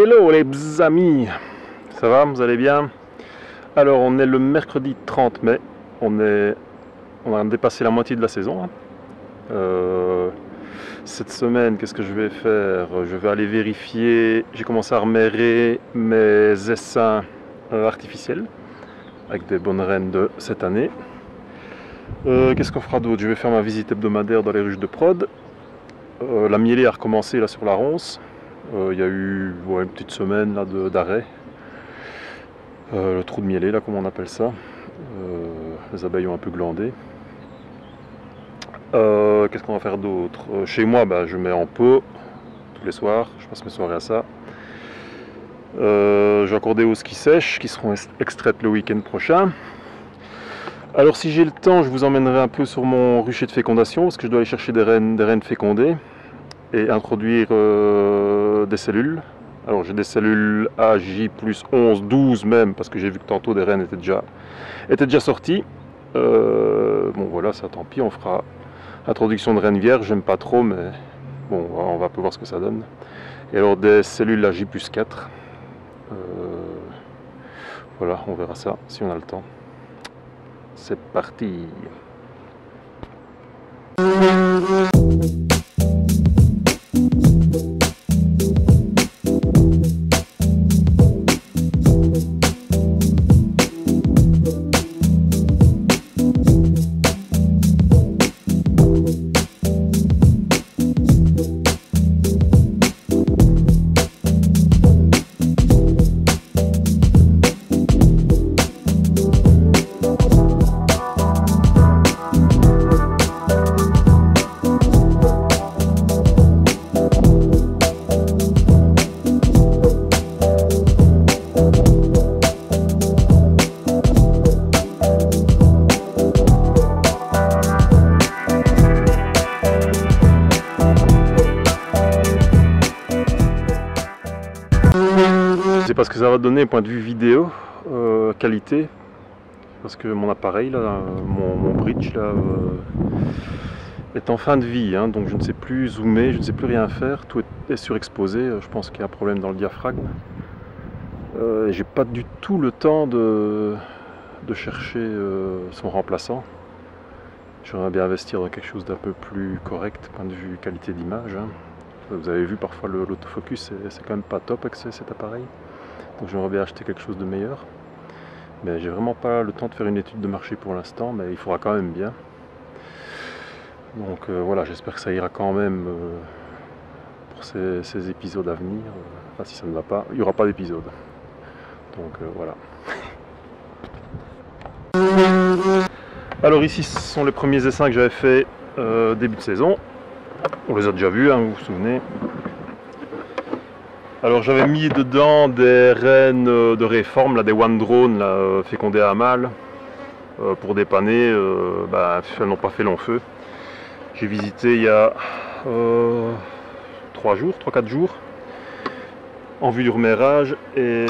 Hello les amis, ça va, vous allez bien? Alors on est le mercredi 30 mai, on a dépassé la moitié de la saison. Cette semaine, qu'est-ce que je vais faire? Je vais aller vérifier, j'ai commencé à remérer mes essaims artificiels avec des bonnes rennes de cette année. Qu'est-ce qu'on fera d'autre? Je vais faire ma visite hebdomadaire dans les ruches de prod. La mielée a recommencé là sur la ronce. Il y a eu une petite semaine là d'arrêt. Le trou de mielée là, comme on appelle ça. Les abeilles ont un peu glandé. Qu'est-ce qu'on va faire d'autre? Chez moi, je mets en pot tous les soirs. Je passe mes soirées à ça. J'ai encore des hausses qui sèchent, qui seront extraites le week-end prochain. Alors si j'ai le temps, je vous emmènerai un peu sur mon rucher de fécondation, parce que je dois aller chercher des rennes fécondées et introduire des cellules. Alors j'ai des cellules AJ plus 11, 12 même, parce que j'ai vu que tantôt des rennes étaient déjà sorties. Bon voilà, ça tant pis, on fera introduction de rennes vierges, j'aime pas trop, mais bon, on va un peu voir ce que ça donne. Et alors des cellules AJ plus 4. Voilà, on verra ça si on a le temps. C'est parti. Je sais pas ce que ça va donner point de vue vidéo, qualité, parce que mon appareil, là, mon bridge là, est en fin de vie, hein, donc je ne sais plus zoomer, je ne sais plus rien faire, tout est surexposé, je pense qu'il y a un problème dans le diaphragme. J'ai pas du tout le temps de chercher son remplaçant. J'aimerais bien investir dans quelque chose d'un peu plus correct, point de vue qualité d'image. Hein. Vous avez vu parfois l'autofocus, c'est quand même pas top avec cet appareil. Donc j'aimerais bien acheter quelque chose de meilleur. Mais j'ai vraiment pas le temps de faire une étude de marché pour l'instant, mais il faudra quand même bien. Donc voilà, j'espère que ça ira quand même pour ces épisodes à venir. Enfin, si ça ne va pas, il n'y aura pas d'épisode. Donc voilà. Alors ici, ce sont les premiers essaims que j'avais fait début de saison. On les a déjà vus, hein, vous vous souvenez. Alors j'avais mis dedans des rennes de réforme, là, des one drone là, fécondées à mâle pour dépanner. Elles n'ont pas fait long feu. J'ai visité il y a 3-4 jours en vue du remérage et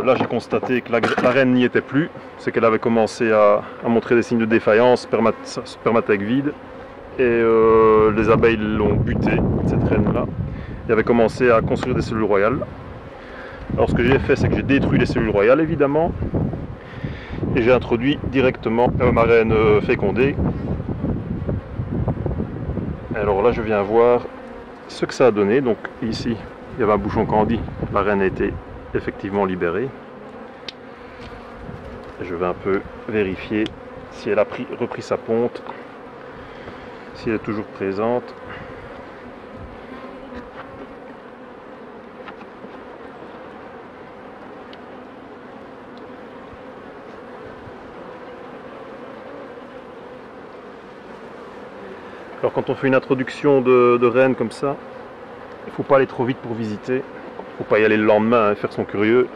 là j'ai constaté que la reine n'y était plus. C'est qu'elle avait commencé à montrer des signes de défaillance, spermatèque vide, et les abeilles l'ont buté, cette reine là. Il avait commencé à construire des cellules royales. Alors ce que j'ai fait, c'est que j'ai détruit les cellules royales évidemment et j'ai introduit directement ma reine fécondée. Alors là je viens voir ce que ça a donné. Donc ici il y avait un bouchon candi, la reine a été effectivement libérée. Je vais un peu vérifier si elle a repris sa ponte, si elle est toujours présente. Alors quand on fait une introduction de rennes comme ça, il ne faut pas aller trop vite pour visiter. Il ne faut pas y aller le lendemain et faire son curieux.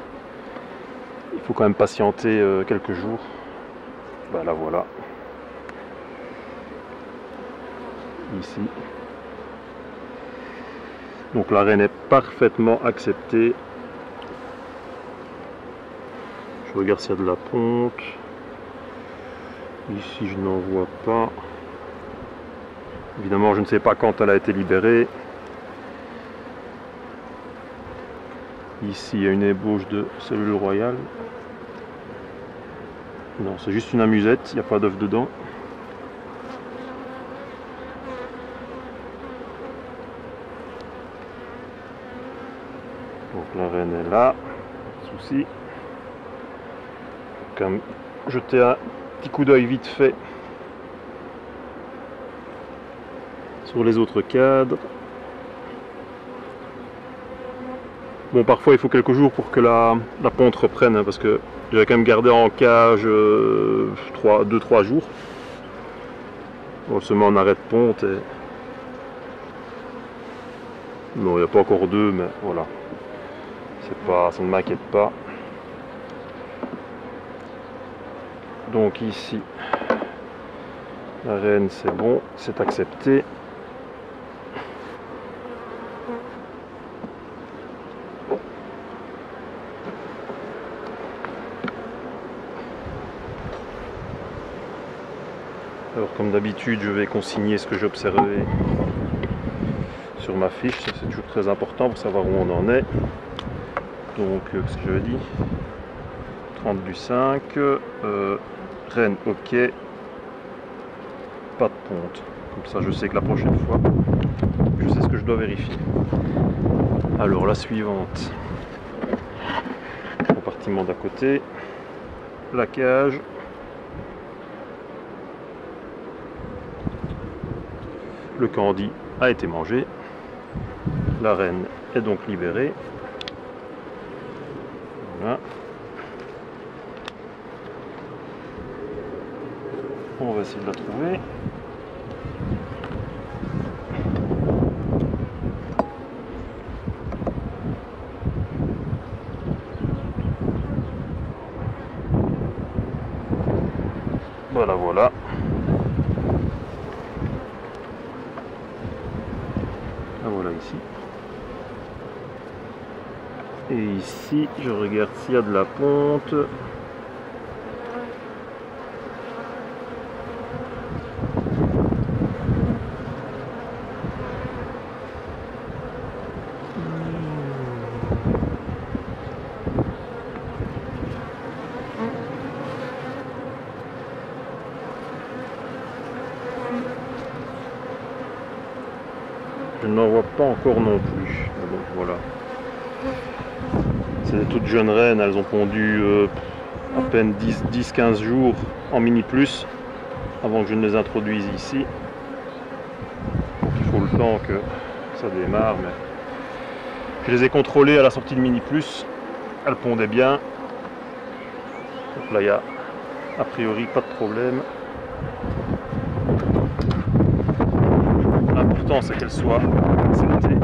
Il faut quand même patienter quelques jours. Là voilà. Ici. Donc la reine est parfaitement acceptée. Je regarde s'il y a de la ponte. Ici je n'en vois pas. Évidemment je ne sais pas quand elle a été libérée. Ici il y a une ébauche de cellule royale. Non, c'est juste une amusette, il n'y a pas d'œuf dedans. Donc la reine est là, pas de souci. Comme jeter un petit coup d'œil vite fait sur les autres cadres. Bon, parfois il faut quelques jours pour que la ponte reprenne, hein, parce que j'avais quand même gardé en cage 2-3 jours. On se met en arrêt de ponte et... Non, il n'y a pas encore 2, mais voilà. Ça ne m'inquiète pas. Donc ici, la reine c'est bon, c'est accepté. Alors comme d'habitude, je vais consigner ce que j'ai observé sur ma fiche, c'est toujours très important pour savoir où on en est. Donc, ce que j'avais dit, 30 du 5, reine ok, pas de ponte. Comme ça je sais que la prochaine fois, je sais ce que je dois vérifier. Alors la suivante, compartiment d'à côté, la cage. Le candy a été mangé. La reine est donc libérée. Voilà. On va essayer de la trouver. Voilà, voilà. La voilà ici. Et ici, je regarde s'il y a de la ponte. Je n'en vois pas encore non plus. Donc voilà. C'est des toutes jeunes reines, elles ont pondu à peine 10-15 jours en mini plus avant que je ne les introduise ici. Donc il faut le temps que ça démarre, mais je les ai contrôlées à la sortie de mini plus, elles pondaient bien. Donc là il y a a priori pas de problème. L'important c'est qu'elles soient acceptées.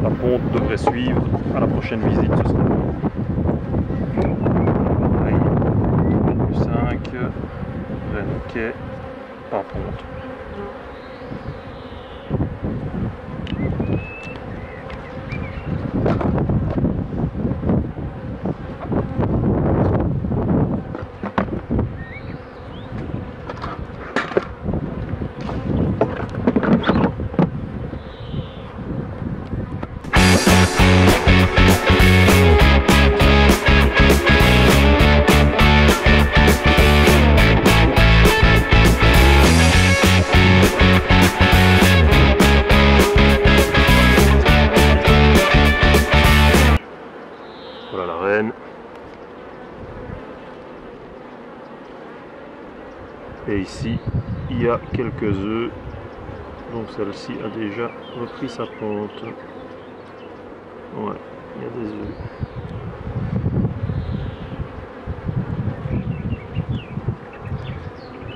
La ponte devrait suivre à la prochaine visite, ce sera bon. 5, reine ok, pas ponte. Voilà la reine. Et ici, il y a quelques œufs. Donc celle-ci a déjà repris sa ponte. Ouais, il y a des œufs.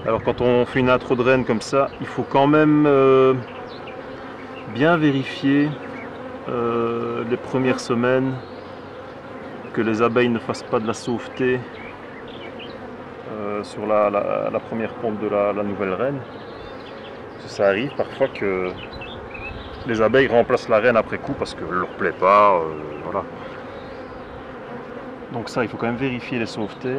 Alors quand on fait une intro de reine comme ça, il faut quand même bien vérifier les premières semaines, que les abeilles ne fassent pas de la sauveté sur la première ponte de la nouvelle reine. Parce que ça arrive parfois que les abeilles remplacent la reine après coup parce qu'elle ne leur plaît pas. Voilà. Donc ça, il faut quand même vérifier les sauvetés.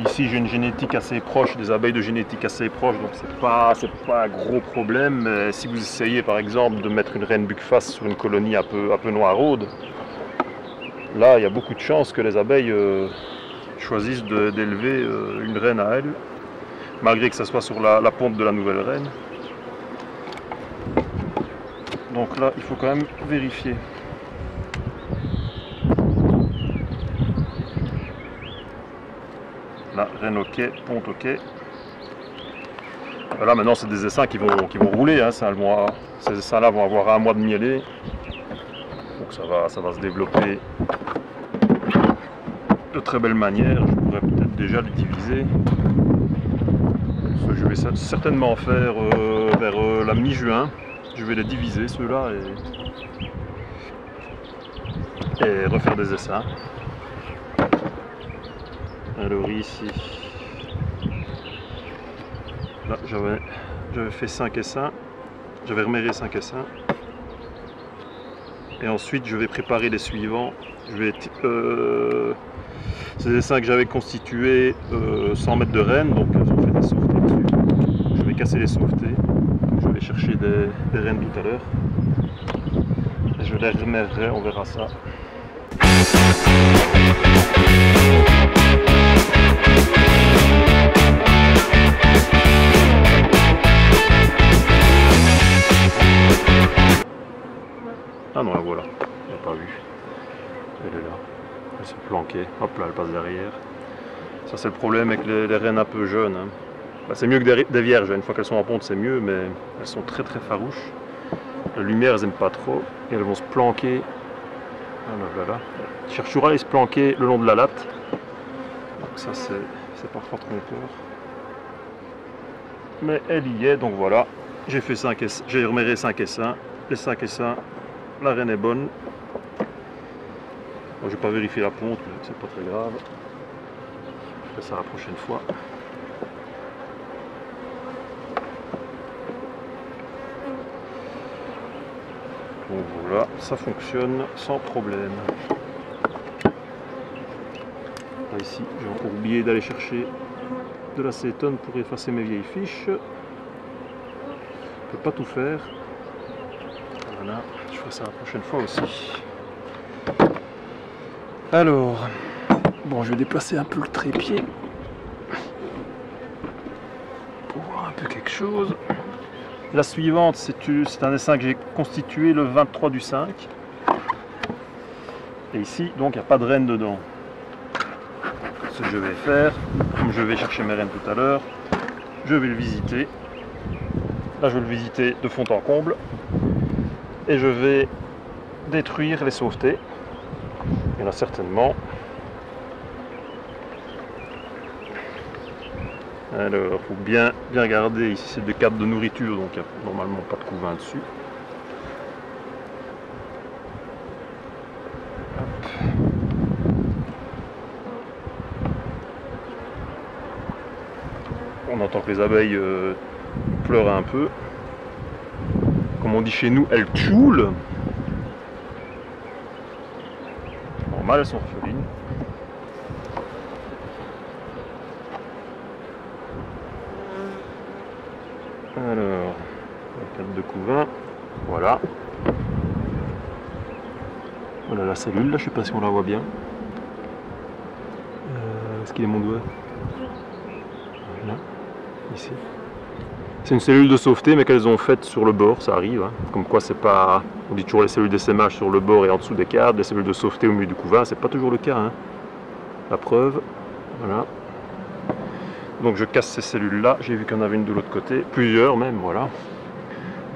Ici j'ai une génétique assez proche, des abeilles de génétique assez proche, donc c'est pas un gros problème. Mais si vous essayez par exemple de mettre une reine buckfast sur une colonie un peu noiraude, là il y a beaucoup de chances que les abeilles choisissent d'élever une reine à elles, malgré que ça soit sur la ponte de la nouvelle reine. Donc là il faut quand même vérifier. Là, reine ok, ponte ok. Là maintenant c'est des essaims qui vont rouler, hein. Ces essaims là vont avoir 1 mois de mielé. Donc ça va se développer de très belle manière. Je pourrais peut-être déjà les diviser. Je vais certainement faire vers la mi-juin. Je vais les diviser ceux-là et refaire des essaims. Alors ici, là j'avais fait 5 essaims, j'avais reméré 5 essaims. Et ensuite je vais préparer les suivants. Ces essaims que j'avais constitués sans mettre de reine, donc elles ont fait des sauvetés dessus. Je vais casser les sauvetés. Je vais chercher des reines tout à l'heure. Et je les remèrerai, on verra ça. Ah non, la voilà, je l'ai pas vue. Elle est là, elle s'est planquée. Hop là, elle passe derrière. Ça c'est le problème avec les reines un peu jeunes, hein. Bah, c'est mieux que des vierges, une fois qu'elles sont en ponte c'est mieux, mais elles sont très farouches. La lumière elles n'aiment pas trop et elles vont se planquer. Ah là là. Elles cherchent toujours à aller se planquer le long de la latte. Donc ça c'est parfois trompeur. Mais elle y est, donc voilà. J'ai reméré 5 essaims. Les 5 essaims, la reine est bonne. Bon, je vais pas vérifier la ponte, mais c'est pas très grave. Je ferai ça la prochaine fois. Donc voilà, ça fonctionne sans problème. Là, ici, j'ai encore oublié d'aller chercher de l'acétone pour effacer mes vieilles fiches. Je ne peux pas tout faire. Voilà, je ferai ça la prochaine fois aussi. Alors, bon, je vais déplacer un peu le trépied pour voir un peu quelque chose. La suivante, c'est un essaim que j'ai constitué le 23 du 5. Et ici, donc, il n'y a pas de reine dedans. Ce que je vais faire, comme je vais chercher mes reines tout à l'heure, je vais le visiter. Là, je vais le visiter de fond en comble. Et je vais détruire les sauvetés. Il y en a certainement. Alors, il faut bien regarder, ici c'est des cadres de nourriture, donc il n'y a normalement pas de couvain dessus. Hop. On entend que les abeilles pleurent un peu. Comme on dit chez nous, elles tchoulent. Normal, elles sont orphelines. Alors, la carte de couvain, voilà. Voilà la cellule, là, je sais pas si on la voit bien. Est-ce qu'il est mon doigt? Voilà, ici. C'est une cellule de sauveté, mais qu'elles ont faite sur le bord, ça arrive. Hein. Comme quoi, c'est pas. On dit toujours les cellules d'essaimage sur le bord et en dessous des cadres, les cellules de sauveté au milieu du couvain, c'est pas toujours le cas. Hein. La preuve, voilà. Donc je casse ces cellules-là, j'ai vu qu'il y en avait une de l'autre côté, plusieurs même, voilà.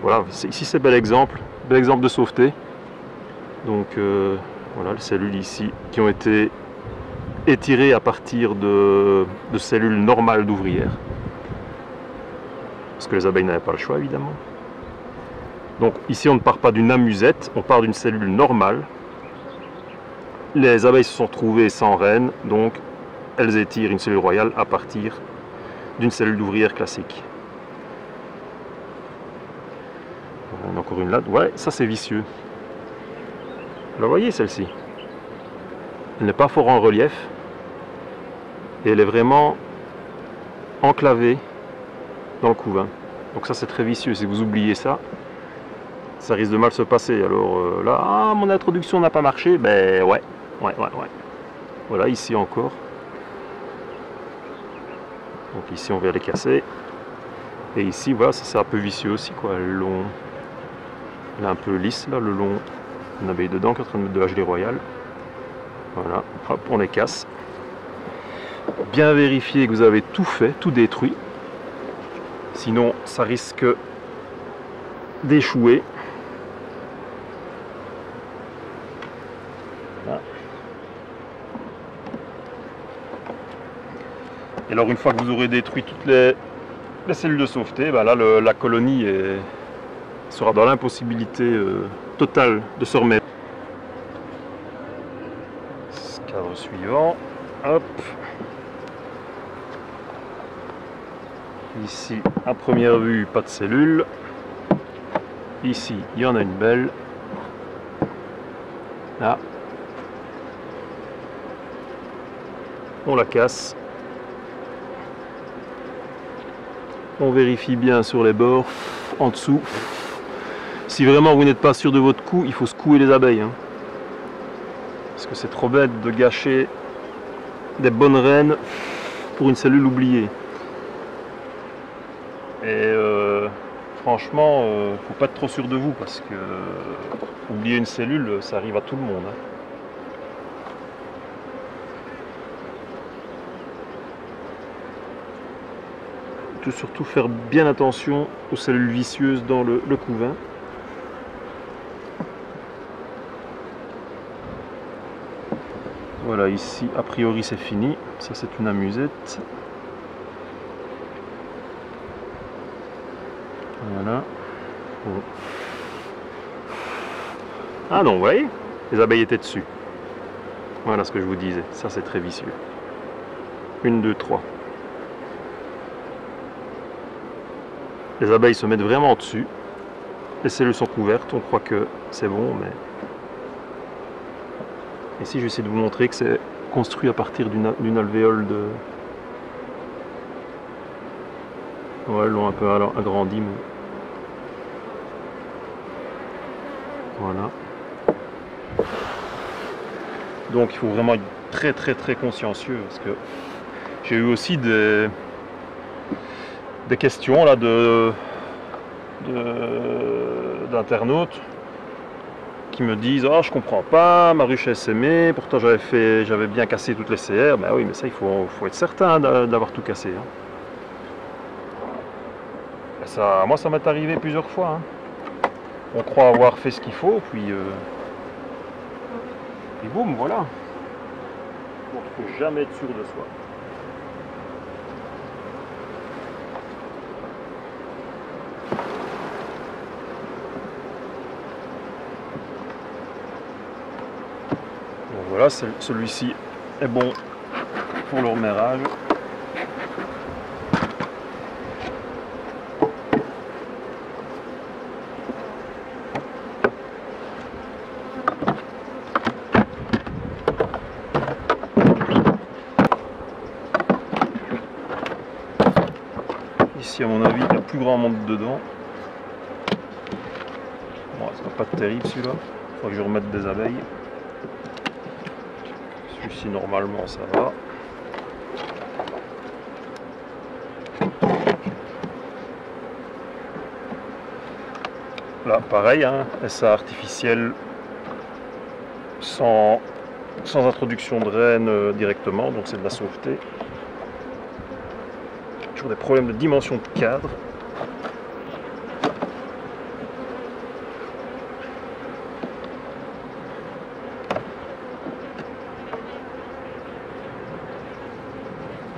Voilà, ici c'est bel exemple de sauveté. Donc voilà, les cellules ici qui ont été étirées à partir de cellules normales d'ouvrières. Parce que les abeilles n'avaient pas le choix évidemment. Donc ici on ne part pas d'une amusette, on part d'une cellule normale. Les abeilles se sont retrouvées sans reine, donc elles étirent une cellule royale à partir d'une cellule d'ouvrière classique. On a encore une là. Ouais, ça c'est vicieux. Vous la voyez celle-ci? Elle n'est pas fort en relief. et elle est vraiment enclavée dans le couvain. Donc ça c'est très vicieux, si vous oubliez ça, ça risque de mal se passer. Alors là, ah, mon introduction n'a pas marché, ben ouais. Voilà, ici encore. Donc ici on vient les casser. Et ici, voilà, ça c'est un peu vicieux aussi, quoi. Le long, elle est un peu lisse, là, le long. Une abeille dedans qui est en train de mettre de la gelée royale. Voilà, hop, on les casse. Bien vérifier que vous avez tout fait, tout détruit. Sinon, ça risque d'échouer. Voilà. Et alors, une fois que vous aurez détruit toutes les cellules de sauveté, ben là, la colonie sera dans l'impossibilité totale de se remettre. Cadre suivant, hop. Ici, à première vue, pas de cellules. Ici, il y en a une belle. Là, on la casse. On vérifie bien sur les bords, en dessous. Si vraiment vous n'êtes pas sûr de votre coup, il faut secouer les abeilles. Hein. Parce que c'est trop bête de gâcher des bonnes reines pour une cellule oubliée. Et franchement, faut pas être trop sûr de vous parce que oublier une cellule, ça arrive à tout le monde. Hein. Surtout faire bien attention aux cellules vicieuses dans le couvain. Voilà, ici a priori c'est fini. Ça c'est une amusette. Voilà. Bon. Ah non, vous voyez, les abeilles étaient dessus. Voilà ce que je vous disais. Ça c'est très vicieux. 1, 2, 3. Les abeilles se mettent vraiment dessus. Les cellules sont couvertes. On croit que c'est bon, mais... Ici, je vais essayer de vous montrer que c'est construit à partir d'une alvéole de... Ouais, ils l'ont un peu agrandi, mais... Voilà. Donc, il faut vraiment être très consciencieux, parce que j'ai eu aussi des questions là d'internautes qui me disent oh je comprends pas, ma ruche est sémée, pourtant j'avais bien cassé toutes les CR. Ben oui, mais ça il faut être certain d'avoir tout cassé. Hein. Et ça, moi ça m'est arrivé plusieurs fois. Hein. On croit avoir fait ce qu'il faut, puis boum, voilà. Donc il faut jamais être sûr de soi. Voilà, celui-ci est bon pour le remerrage. Ici, à mon avis, il y a plus grand monde dedans. Bon, c'est pas terrible celui-là. Il faudra que je remette des abeilles. Celui-ci normalement ça va. Là pareil, hein, SA artificiel sans introduction de reine directement, donc c'est de la sauveté. Toujours des problèmes de dimension de cadre.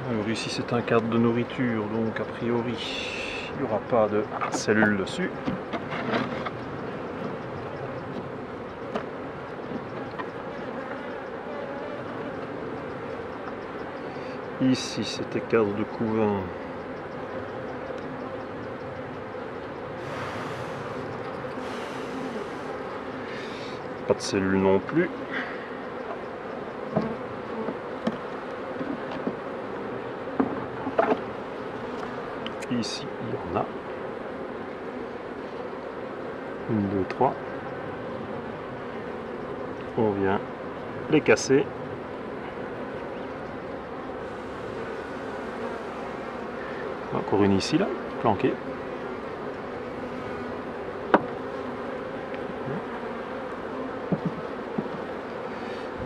Alors ici c'est un cadre de nourriture, donc a priori il n'y aura pas de cellules dessus. Ici c'était cadre de couvain. Pas de cellules non plus. 1, 2, 3. On vient les casser. Encore une ici, là, planquée.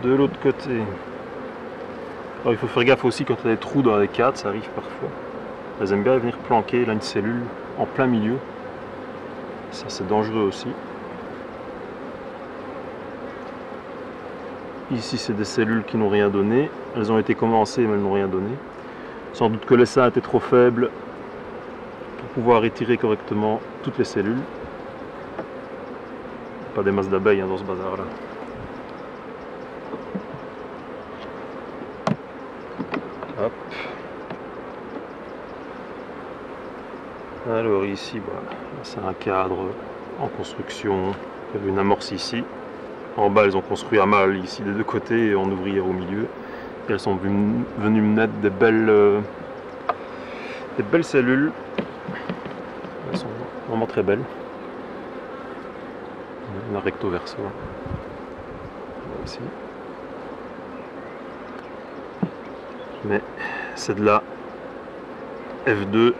De l'autre côté. Alors, il faut faire gaffe aussi quand il y a des trous dans les cadres, ça arrive parfois. Elles aiment bien venir planquer là une cellule en plein milieu. Ça c'est dangereux aussi. Ici c'est des cellules qui n'ont rien donné. Elles ont été commencées mais elles n'ont rien donné. Sans doute que l'essaim était trop faible pour pouvoir étirer correctement toutes les cellules. Pas des masses d'abeilles dans ce bazar là. Hop. Alors ici, voilà, c'est un cadre en construction. Il y avait une amorce ici. En bas, elles ont construit à mal ici des deux côtés et en ouvrière au milieu. Et elles sont venues me mettre des belles cellules. Elles sont vraiment très belles. Un recto verso. Ici. Mais c'est de la F2.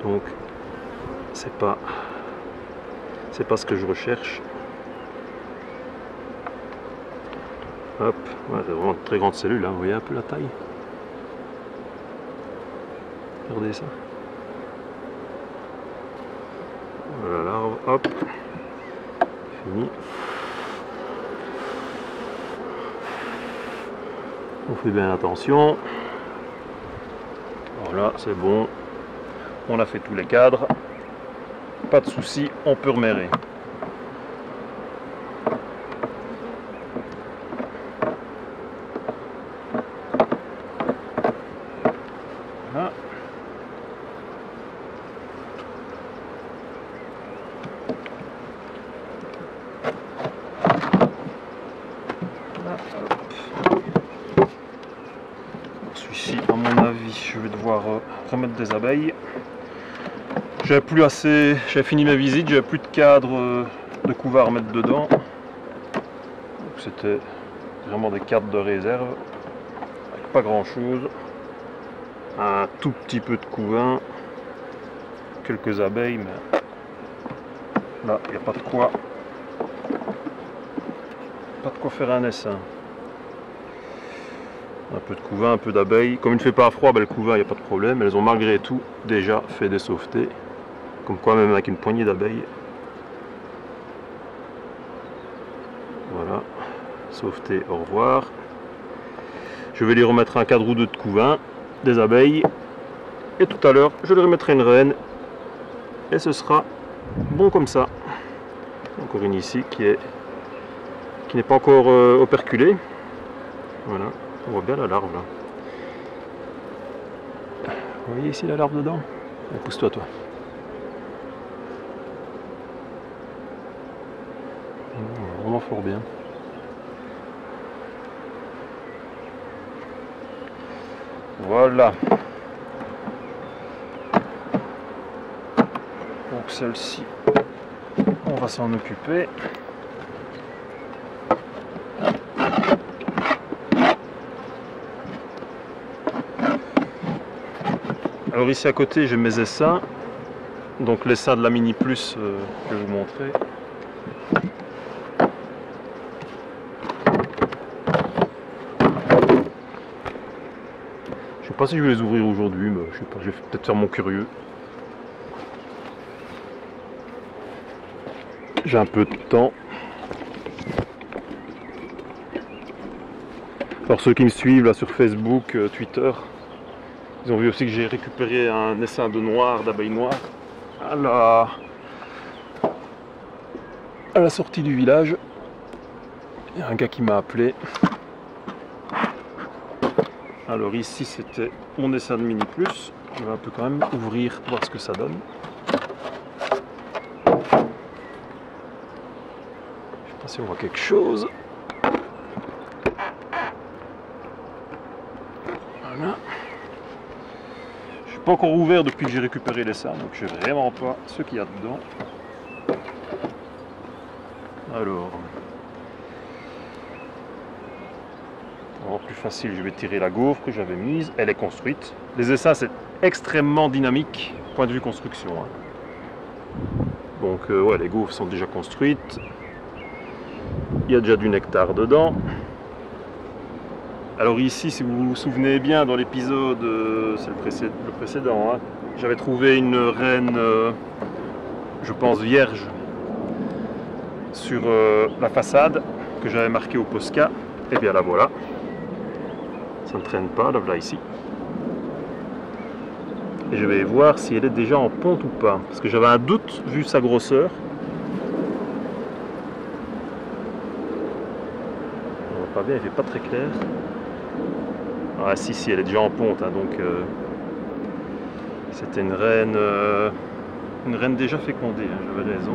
Donc c'est pas ce que je recherche. Hop, ouais, c'est vraiment de très grande cellule, hein. Vous voyez un peu la taille. Regardez ça. Voilà, larve, hop, fini. On fait bien attention. Voilà, c'est bon. On a fait tous les cadres. Pas de souci, on peut remérer. Voilà. Celui-ci, à mon avis, je vais devoir remettre des abeilles. J'avais plus assez, j'avais fini ma visite, j'avais plus de cadre de couverts à mettre dedans. C'était vraiment des cadres de réserve, avec pas grand chose. Un tout petit peu de couvain, quelques abeilles, mais là il n'y a pas de quoi faire un essaim. Un peu de couvain, un peu d'abeilles. Comme il ne fait pas froid, ben, le couvain il n'y a pas de problème. Elles ont malgré tout déjà fait des sauvetés. Comme quoi, même avec une poignée d'abeilles. Voilà, sauveté, au revoir. Je vais lui remettre un cadre ou deux de couvain, des abeilles. Et tout à l'heure, je lui remettrai une reine. Et ce sera bon comme ça. Encore une ici qui n'est pas encore operculée. Voilà, on voit bien la larve là. Vous voyez ici la larve dedans? Pousse-toi toi. Vraiment fort bien. Voilà. Donc celle-ci, on va s'en occuper. Alors ici à côté j'ai mes essaims. Donc l'essaim de la Mini Plus, je vais vous montrer. Je sais pas si je vais les ouvrir aujourd'hui, mais je sais pas, je vais peut-être faire mon curieux. J'ai un peu de temps. Alors ceux qui me suivent là sur Facebook, Twitter, ils ont vu aussi que j'ai récupéré un essaim de noir, d'abeilles noires à la sortie du village. Il y a un gars qui m'a appelé. Alors ici c'était mon essaim de Mini Plus. Je vais un peu quand même ouvrir, voir ce que ça donne. Je sais pas si on voit quelque chose. Voilà. Je suis pas encore ouvert depuis que j'ai récupéré l'essaim, donc je sais vraiment pas ce qu'il y a dedans. Alors, pour plus facile, je vais tirer la gaufre que j'avais mise. Elle est construite. Les essaims, c'est extrêmement dynamique, point de vue construction. Hein. Donc, ouais, les gaufres sont déjà construites. Il y a déjà du nectar dedans. Alors ici, si vous vous souvenez bien, dans l'épisode, c'est le précédent, hein, j'avais trouvé une reine, je pense vierge, sur la façade que j'avais marquée au Posca. Et bien la voilà. Ça ne traîne pas, la voilà ici. Et je vais voir si elle est déjà en ponte ou pas. Parce que j'avais un doute vu sa grosseur. On voit pas bien, il fait pas très clair. Ah si, elle est déjà en ponte, hein, donc c'était une reine déjà fécondée, hein, j'avais raison.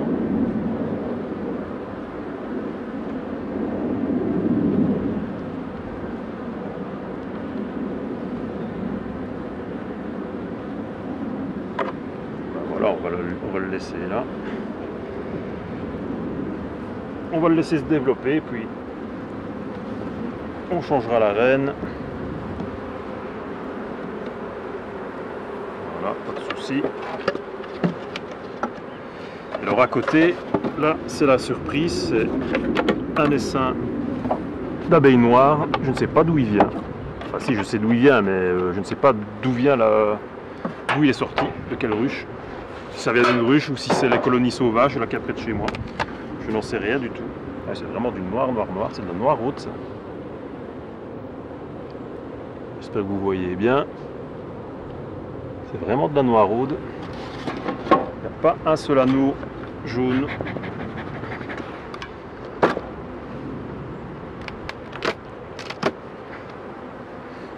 Voilà, on va le laisser là. On va le laisser se développer, puis on changera la reine. Voilà, pas de souci. Alors à côté, là c'est la surprise, c'est un essaim d'abeilles noires. Je ne sais pas d'où il vient. Enfin si, je sais d'où il vient, mais je ne sais pas d'où vient d'où il est sorti, de quelle ruche. Si ça vient d'une ruche ou si c'est les colonies sauvages là qui est près de chez moi. Je n'en sais rien du tout. Ah, c'est vraiment du noir, c'est de la noiraude ça. J'espère que vous voyez bien. C'est vraiment de la noiraude. Il n'y a pas un seul anneau jaune.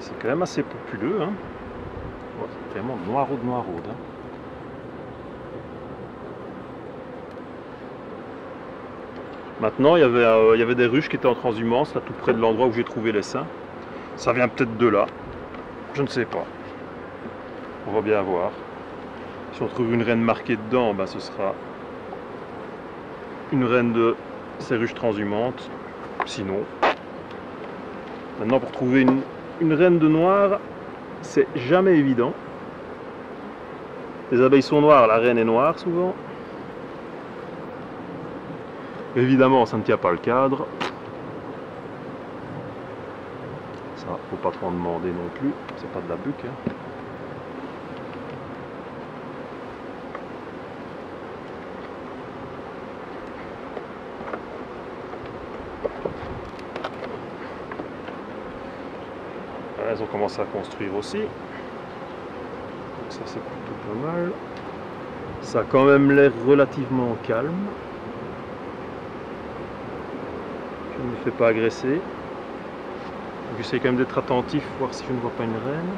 C'est quand même assez populeux. Hein. Ouais, c'est vraiment noiraude. Hein. Maintenant, il y avait des ruches qui étaient en transhumance, là tout près de l'endroit où j'ai trouvé l'essaim. Ça vient peut-être de là. Je ne sais pas. On va bien voir. Si on trouve une reine marquée dedans, ben ce sera une reine de ces ruches transhumantes. Sinon, maintenant pour trouver une reine de noir, c'est jamais évident. Les abeilles sont noires, la reine est noire souvent. Évidemment, ça ne tient pas le cadre. Ça, faut pas trop en demander non plus. C'est pas de la buque. Hein. Elles ont commencé à construire aussi. Donc ça c'est plutôt pas mal. Ça a quand même l'air relativement calme. Je ne me fais pas agresser. J'essaie quand même d'être attentif, voir si je ne vois pas une reine.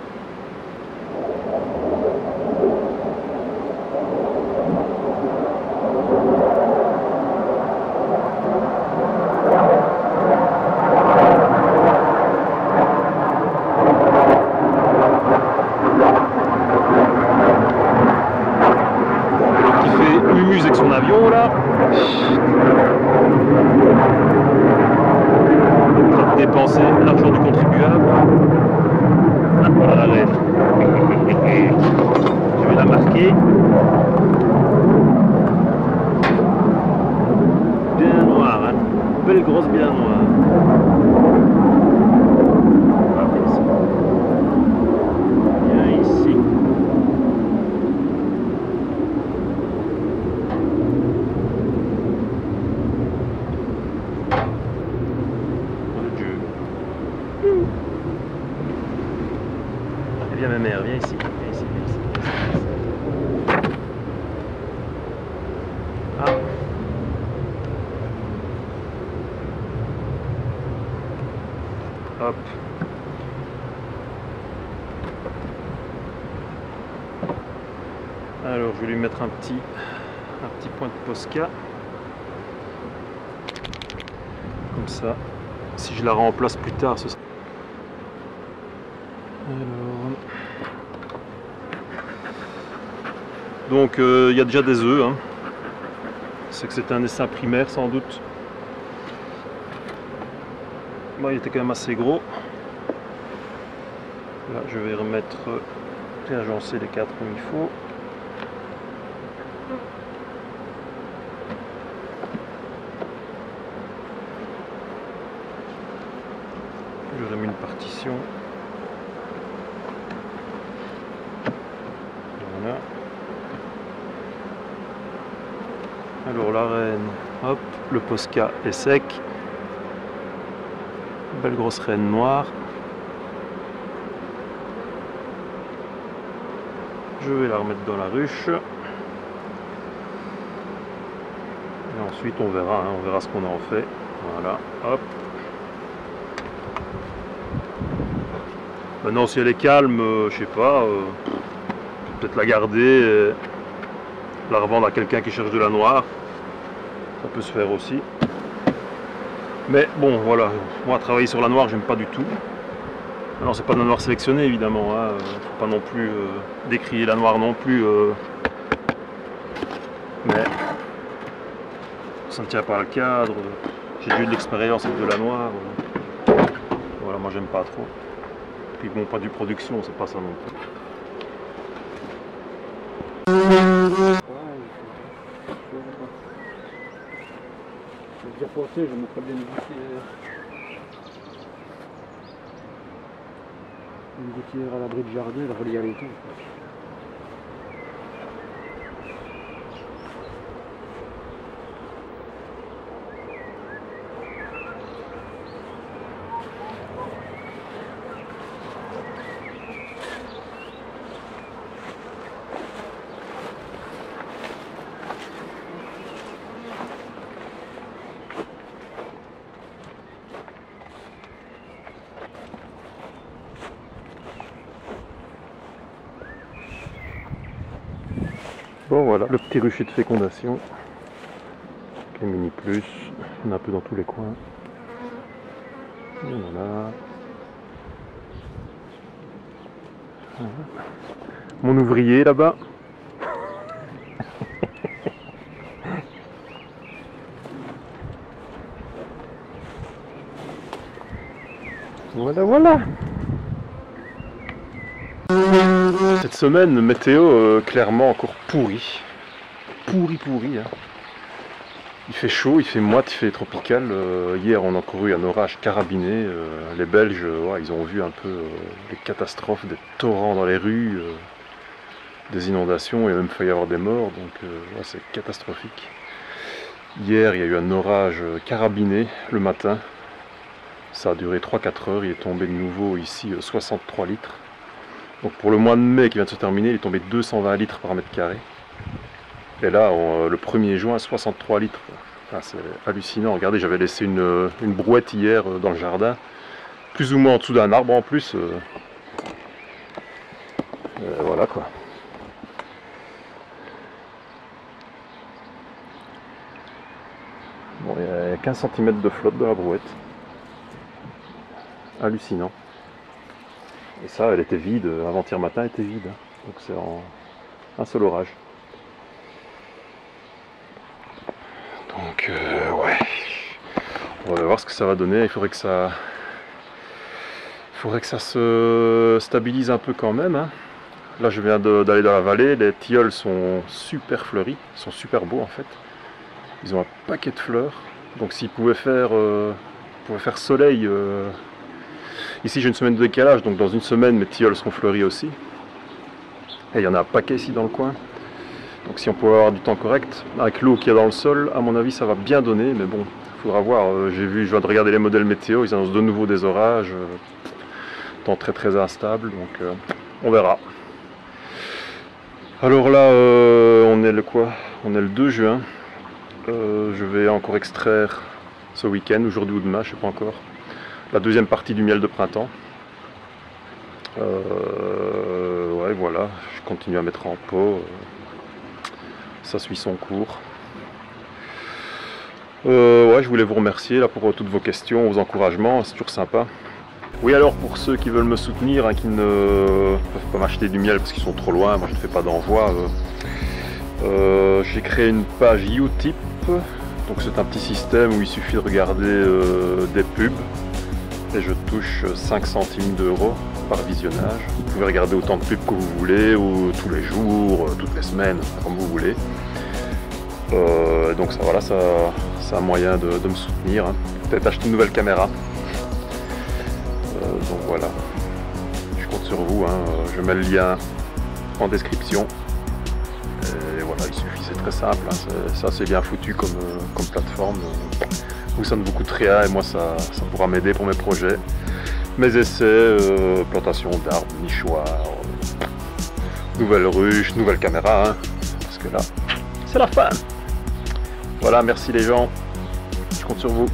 Qui fait mumuse avec son avion là. En train de dépenser l'argent du contribuable. Ah, voilà la reine. Je vais la marquer. Bien noire, hein. Belle grosse bien noire. Bien ici. Viens ma mère, viens ici, viens ici, viens ici. Ah. Hop. Alors je vais lui mettre un petit point de Posca. Comme ça, si je la remplace plus tard, ce sera... Alors... Donc il y a déjà des œufs, hein. C'est que c'était un essaim primaire sans doute. Bon, il était quand même assez gros. Là je vais remettre et agencer les 4 comme il faut. Je remets une partition. Voilà. Alors l'arène, hop, le Posca est sec. Belle grosse reine noire. Je vais la remettre dans la ruche. Et ensuite on verra ce qu'on en fait. Voilà, hop. Maintenant si elle est calme, je sais pas, peut-être la garder, la revendre à quelqu'un qui cherche de la noire. Ça peut se faire aussi. Mais bon voilà, moi travailler sur la noire j'aime pas du tout. Alors c'est pas de la noire sélectionnée évidemment, hein. Faut pas non plus décrier la noire non plus. Mais ça ne tient pas le cadre. J'ai déjà eu de l'expérience avec de la noire. Voilà, moi j'aime pas trop. Puis bon, pas du production, c'est pas ça non plus. J'ai pensé, je me ferais bien une gouttière à l'abri du jardin, elle reliée à l'étang. Bon voilà, le petit rucher de fécondation. Les mini plus, il y en a un peu dans tous les coins. Et voilà. Mon ouvrier là-bas. Voilà. Cette semaine, météo clairement encore pourri. Pourri. Hein. Il fait chaud, il fait moite, il fait tropical. Hier, on a encore eu un orage carabiné. Les Belges, ils ont vu un peu les catastrophes, des torrents dans les rues, des inondations, il a même failli y avoir des morts. Donc, c'est catastrophique. Hier, il y a eu un orage carabiné le matin. Ça a duré 3-4 heures. Il est tombé de nouveau ici 63 litres. Donc pour le mois de mai qui vient de se terminer, il est tombé 220 litres par mètre carré. Et là, le 1er juin, 63 litres. Enfin, c'est hallucinant. Regardez, j'avais laissé une brouette hier dans le jardin, plus ou moins en dessous d'un arbre en plus. Voilà quoi. Bon, il y a 15 cm de flotte dans la brouette. Hallucinant. Et ça, elle était vide, avant-hier matin, elle était vide. Donc c'est un seul orage. Donc, ouais. On va voir ce que ça va donner. Il faudrait que ça se stabilise un peu quand même. Hein. Là, je viens d'aller dans la vallée. Les tilleuls sont super fleuris. Ils sont super beaux en fait. Ils ont un paquet de fleurs. Donc s'ils pouvaient faire soleil... Ici j'ai une semaine de décalage, donc dans une semaine mes tilleuls seront fleuris aussi. Et il y en a un paquet ici dans le coin. Donc si on pouvait avoir du temps correct, avec l'eau qu'il y a dans le sol, à mon avis ça va bien donner, mais bon, il faudra voir. Je viens de regarder les modèles météo, ils annoncent de nouveau des orages, temps très instable, donc on verra. Alors là, on est le quoi? On est le 2 juin. Je vais encore extraire ce week-end, aujourd'hui ou demain, je ne sais pas encore. La deuxième partie du miel de printemps. Ouais, voilà, je continue à mettre en pot. Ça suit son cours. Ouais, je voulais vous remercier là pour toutes vos questions, vos encouragements, c'est toujours sympa. Oui, alors pour ceux qui veulent me soutenir, qui ne peuvent pas m'acheter du miel parce qu'ils sont trop loin, moi je ne fais pas d'envoi. J'ai créé une page Utip Donc c'est un petit système où il suffit de regarder des pubs et je touche 5 centimes d'euros par visionnage. Vous pouvez regarder autant de pubs que vous voulez, ou tous les jours, toutes les semaines, comme vous voulez. Donc ça, voilà, c'est un moyen de me soutenir, hein. Peut-être acheter une nouvelle caméra. Donc voilà, je compte sur vous, hein. Je mets le lien en description. Et voilà, il suffit, c'est très simple, hein. C'est assez bien foutu comme plateforme. Où ça ne vous coûte rien et moi ça pourra m'aider pour mes projets, mes essais, plantation d'arbres, nichoirs, nouvelle ruche, nouvelle caméra, hein, parce que là c'est la fin. Voilà, merci les gens, je compte sur vous.